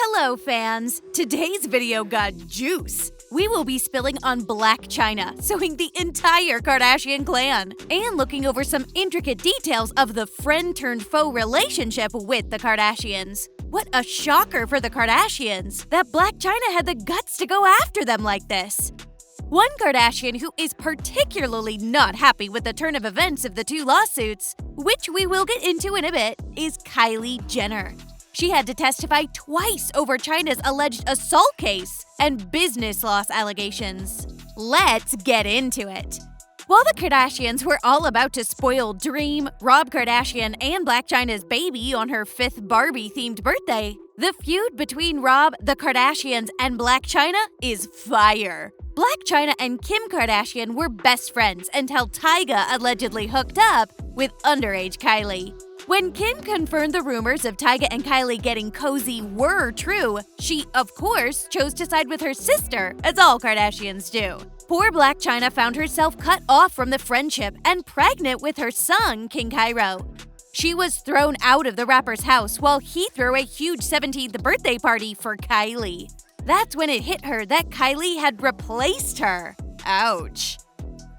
Hello, fans! Today's video got juice. We will be spilling on Blac Chyna, suing the entire Kardashian clan, and looking over some intricate details of the friend-turned-foe relationship with the Kardashians. What a shocker for the Kardashians that Blac Chyna had the guts to go after them like this. One Kardashian who is particularly not happy with the turn of events of the two lawsuits, which we will get into in a bit, is Kylie Jenner. She had to testify twice over Chyna's alleged assault case and business loss allegations. Let's get into it. While the Kardashians were all about to spoil Dream, Rob Kardashian, and Blac Chyna's baby on her 5th Barbie-themed birthday, the feud between Rob, the Kardashians, and Blac Chyna is fire. Blac Chyna and Kim Kardashian were best friends until Tyga allegedly hooked up with underage Kylie. When Kim confirmed the rumors of Tyga and Kylie getting cozy were true, she, of course, chose to side with her sister, as all Kardashians do. Poor Blac Chyna found herself cut off from the friendship and pregnant with her son, King Cairo. She was thrown out of the rapper's house while he threw a huge 17th birthday party for Kylie. That's when it hit her that Kylie had replaced her. Ouch.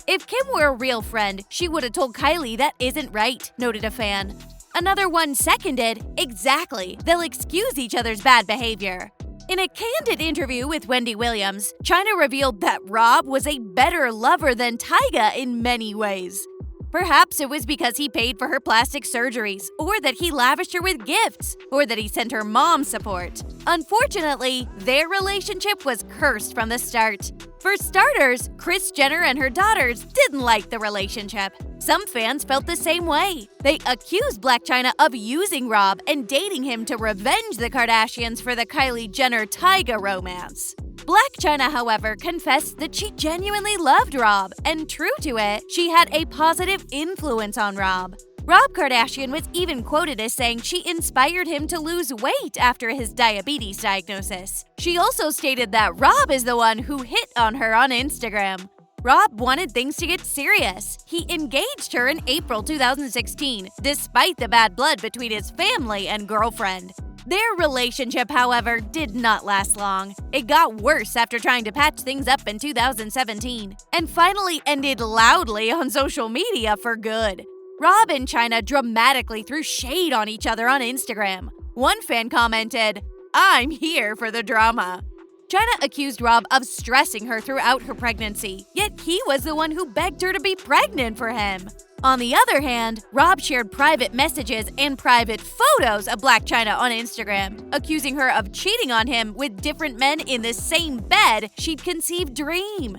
If Kim were a real friend, she would have told Kylie that isn't right, noted a fan. Another one seconded, exactly, they'll excuse each other's bad behavior. In a candid interview with Wendy Williams, Chyna revealed that Rob was a better lover than Tyga in many ways. Perhaps it was because he paid for her plastic surgeries, or that he lavished her with gifts, or that he sent her mom support. Unfortunately, their relationship was cursed from the start. For starters, Kris Jenner and her daughters didn't like the relationship. Some fans felt the same way. They accused Blac Chyna of using Rob and dating him to revenge the Kardashians for the Kylie Jenner-Tyga romance. Blac Chyna, however, confessed that she genuinely loved Rob, and true to it, she had a positive influence on Rob. Rob Kardashian was even quoted as saying she inspired him to lose weight after his diabetes diagnosis. She also stated that Rob is the one who hit on her on Instagram. Rob wanted things to get serious. He engaged her in April 2016, despite the bad blood between his family and girlfriend. Their relationship, however, did not last long. It got worse after trying to patch things up in 2017, and finally ended loudly on social media for good. Rob and Chyna dramatically threw shade on each other on Instagram. One fan commented, "I'm here for the drama." Chyna accused Rob of stressing her throughout her pregnancy, yet he was the one who begged her to be pregnant for him. On the other hand, Rob shared private messages and private photos of Blac Chyna on Instagram, accusing her of cheating on him with different men in the same bed she'd conceived Dream.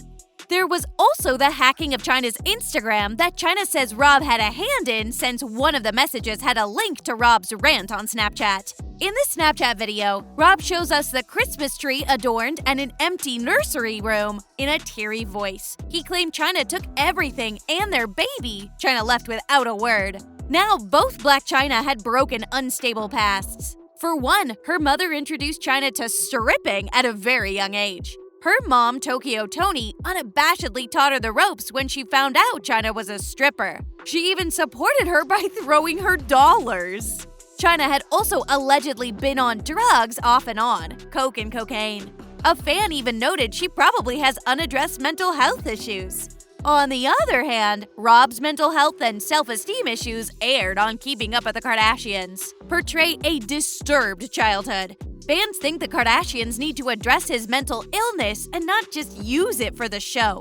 There was also the hacking of Chyna's Instagram that Chyna says Rob had a hand in, since one of the messages had a link to Rob's rant on Snapchat. In the Snapchat video, Rob shows us the Christmas tree adorned and an empty nursery room in a teary voice. He claimed Chyna took everything and their baby. Chyna left without a word. Now, both Blac Chyna had broken unstable pasts. For one, her mother introduced Chyna to stripping at a very young age. Her mom, Tokyo Toni, unabashedly taught her the ropes when she found out Chyna was a stripper. She even supported her by throwing her dollars. Chyna had also allegedly been on drugs off and on, coke and cocaine. A fan even noted she probably has unaddressed mental health issues. On the other hand, Rob's mental health and self-esteem issues aired on Keeping Up with the Kardashians, portray a disturbed childhood. Fans think the Kardashians need to address his mental illness and not just use it for the show.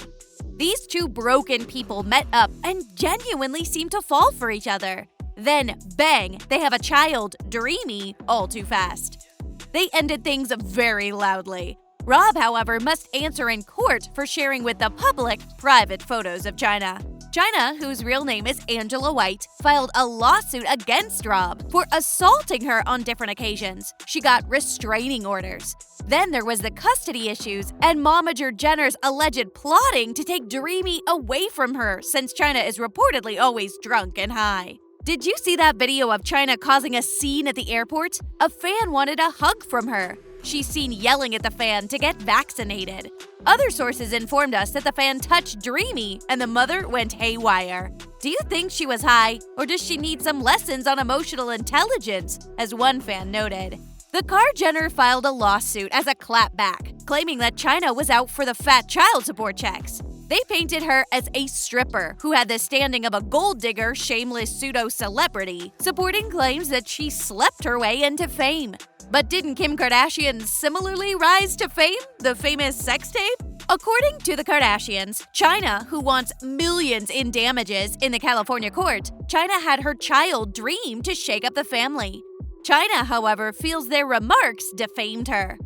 These two broken people met up and genuinely seem to fall for each other. Then, bang, they have a child, Dreamy, all too fast. They ended things very loudly. Rob, however, must answer in court for sharing with the public private photos of Chyna. Chyna, whose real name is Angela White, filed a lawsuit against Rob for assaulting her on different occasions. She got restraining orders. Then there was the custody issues and Momager Jenner's alleged plotting to take Dreamy away from her, since Chyna is reportedly always drunk and high. Did you see that video of Chyna causing a scene at the airport? A fan wanted a hug from her. She's seen yelling at the fan to get vaccinated. Other sources informed us that the fan touched Dreamy and the mother went haywire. Do you think she was high, or does she need some lessons on emotional intelligence, as one fan noted? The Jenner filed a lawsuit as a clapback, claiming that Chyna was out for the fat child support checks. They painted her as a stripper who had the standing of a gold digger, shameless pseudo-celebrity, supporting claims that she slept her way into fame. But didn't Kim Kardashian similarly rise to fame? The famous sex tape? According to the Kardashians, Chyna, who wants millions in damages in the California court, Chyna had her child dream to shake up the family. Chyna, however, feels their remarks defamed her.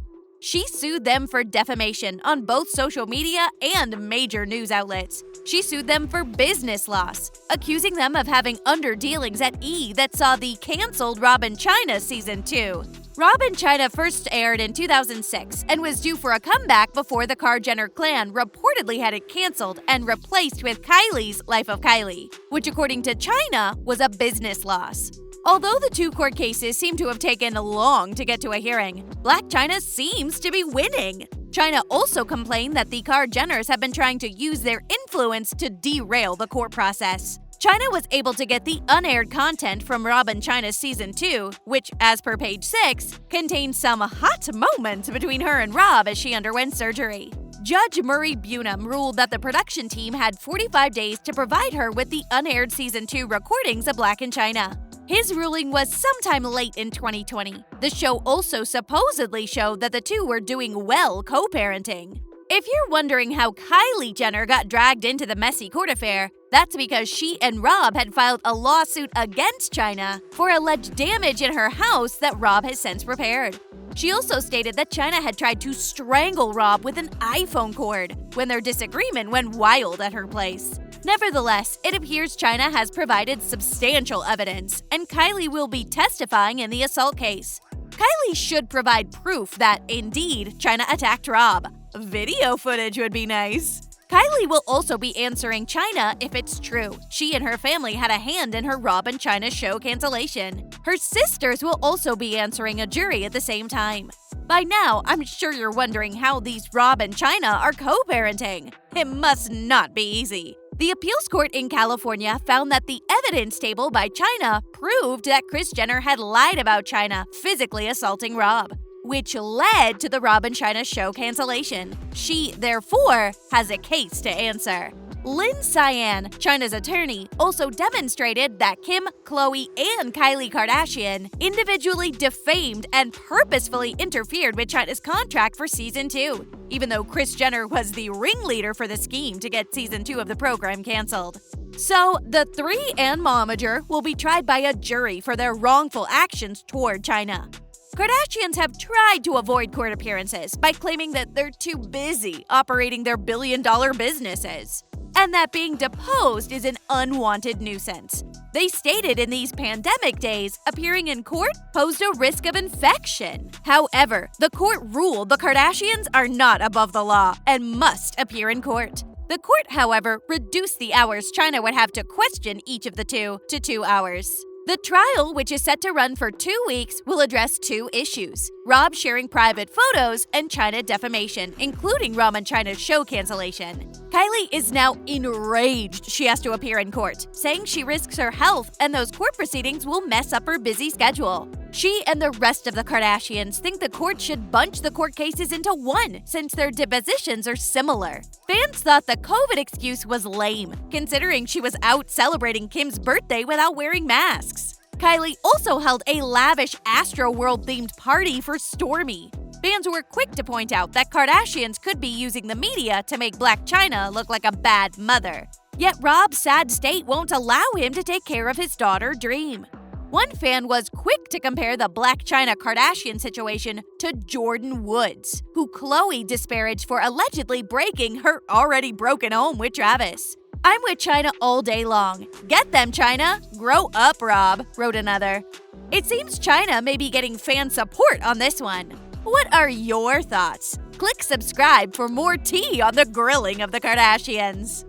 She sued them for defamation on both social media and major news outlets. She sued them for business loss, accusing them of having underdealings at E! That saw the canceled Blac Chyna Season 2. Blac Chyna first aired in 2006 and was due for a comeback before the Jenner clan reportedly had it canceled and replaced with Kylie's Life of Kylie, which according to Chyna was a business loss. Although the two court cases seem to have taken long to get to a hearing, Blac Chyna seems to be winning. Chyna also complained that the Jenners have been trying to use their influence to derail the court process. Chyna was able to get the unaired content from Blac Chyna Season 2, which, as per page 6, contains some hot moments between her and Rob as she underwent surgery. Judge Murray Bunham ruled that the production team had 45 days to provide her with the unaired Season 2 recordings of Blac Chyna. His ruling was sometime late in 2020. The show also supposedly showed that the two were doing well co-parenting. If you're wondering how Kylie Jenner got dragged into the messy court affair, that's because she and Rob had filed a lawsuit against Chyna for alleged damage in her house that Rob has since repaired. She also stated that Chyna had tried to strangle Rob with an iPhone cord when their disagreement went wild at her place. Nevertheless, it appears Chyna has provided substantial evidence, and Kylie will be testifying in the assault case. Kylie should provide proof that, indeed, Chyna attacked Rob. Video footage would be nice. Kylie will also be answering Chyna if it's true she and her family had a hand in her Rob Chyna show cancellation. Her sisters will also be answering a jury at the same time. By now, I'm sure you're wondering how these Rob and Chyna are co-parenting. It must not be easy. The appeals court in California found that the evidence table by Chyna proved that Kris Jenner had lied about Chyna physically assaulting Rob, which led to the Rob Chyna show cancellation. She, therefore, has a case to answer. Lynn Cyan, Chyna's attorney, also demonstrated that Kim, Khloe, and Kylie Kardashian individually defamed and purposefully interfered with Chyna's contract for Season 2, even though Kris Jenner was the ringleader for the scheme to get Season 2 of the program canceled. So, the three and momager will be tried by a jury for their wrongful actions toward Chyna. Kardashians have tried to avoid court appearances by claiming that they're too busy operating their billion-dollar businesses, and that being deposed is an unwanted nuisance. They stated in these pandemic days, appearing in court posed a risk of infection. However, the court ruled the Kardashians are not above the law and must appear in court. The court, however, reduced the hours Chyna would have to question each of the two to 2 hours. The trial, which is set to run for 2 weeks, will address 2 issues: Rob sharing private photos and Chyna defamation, including Rob Chyna's show cancellation. Kylie is now enraged she has to appear in court, saying she risks her health and those court proceedings will mess up her busy schedule. She and the rest of the Kardashians think the court should bunch the court cases into one, since their depositions are similar. Fans thought the COVID excuse was lame, considering she was out celebrating Kim's birthday without wearing masks. Kylie also held a lavish Astroworld-themed party for Stormi. Fans were quick to point out that Kardashians could be using the media to make Blac Chyna look like a bad mother. Yet Rob's sad state won't allow him to take care of his daughter Dream. One fan was quick to compare the Blac Chyna Kardashian situation to Jordyn Woods, who Khloe disparaged for allegedly breaking her already broken home with Travis. "I'm with Chyna all day long. Get them, Chyna. Grow up, Rob," wrote another. It seems Chyna may be getting fan support on this one. What are your thoughts? Click subscribe for more tea on the grilling of the Kardashians.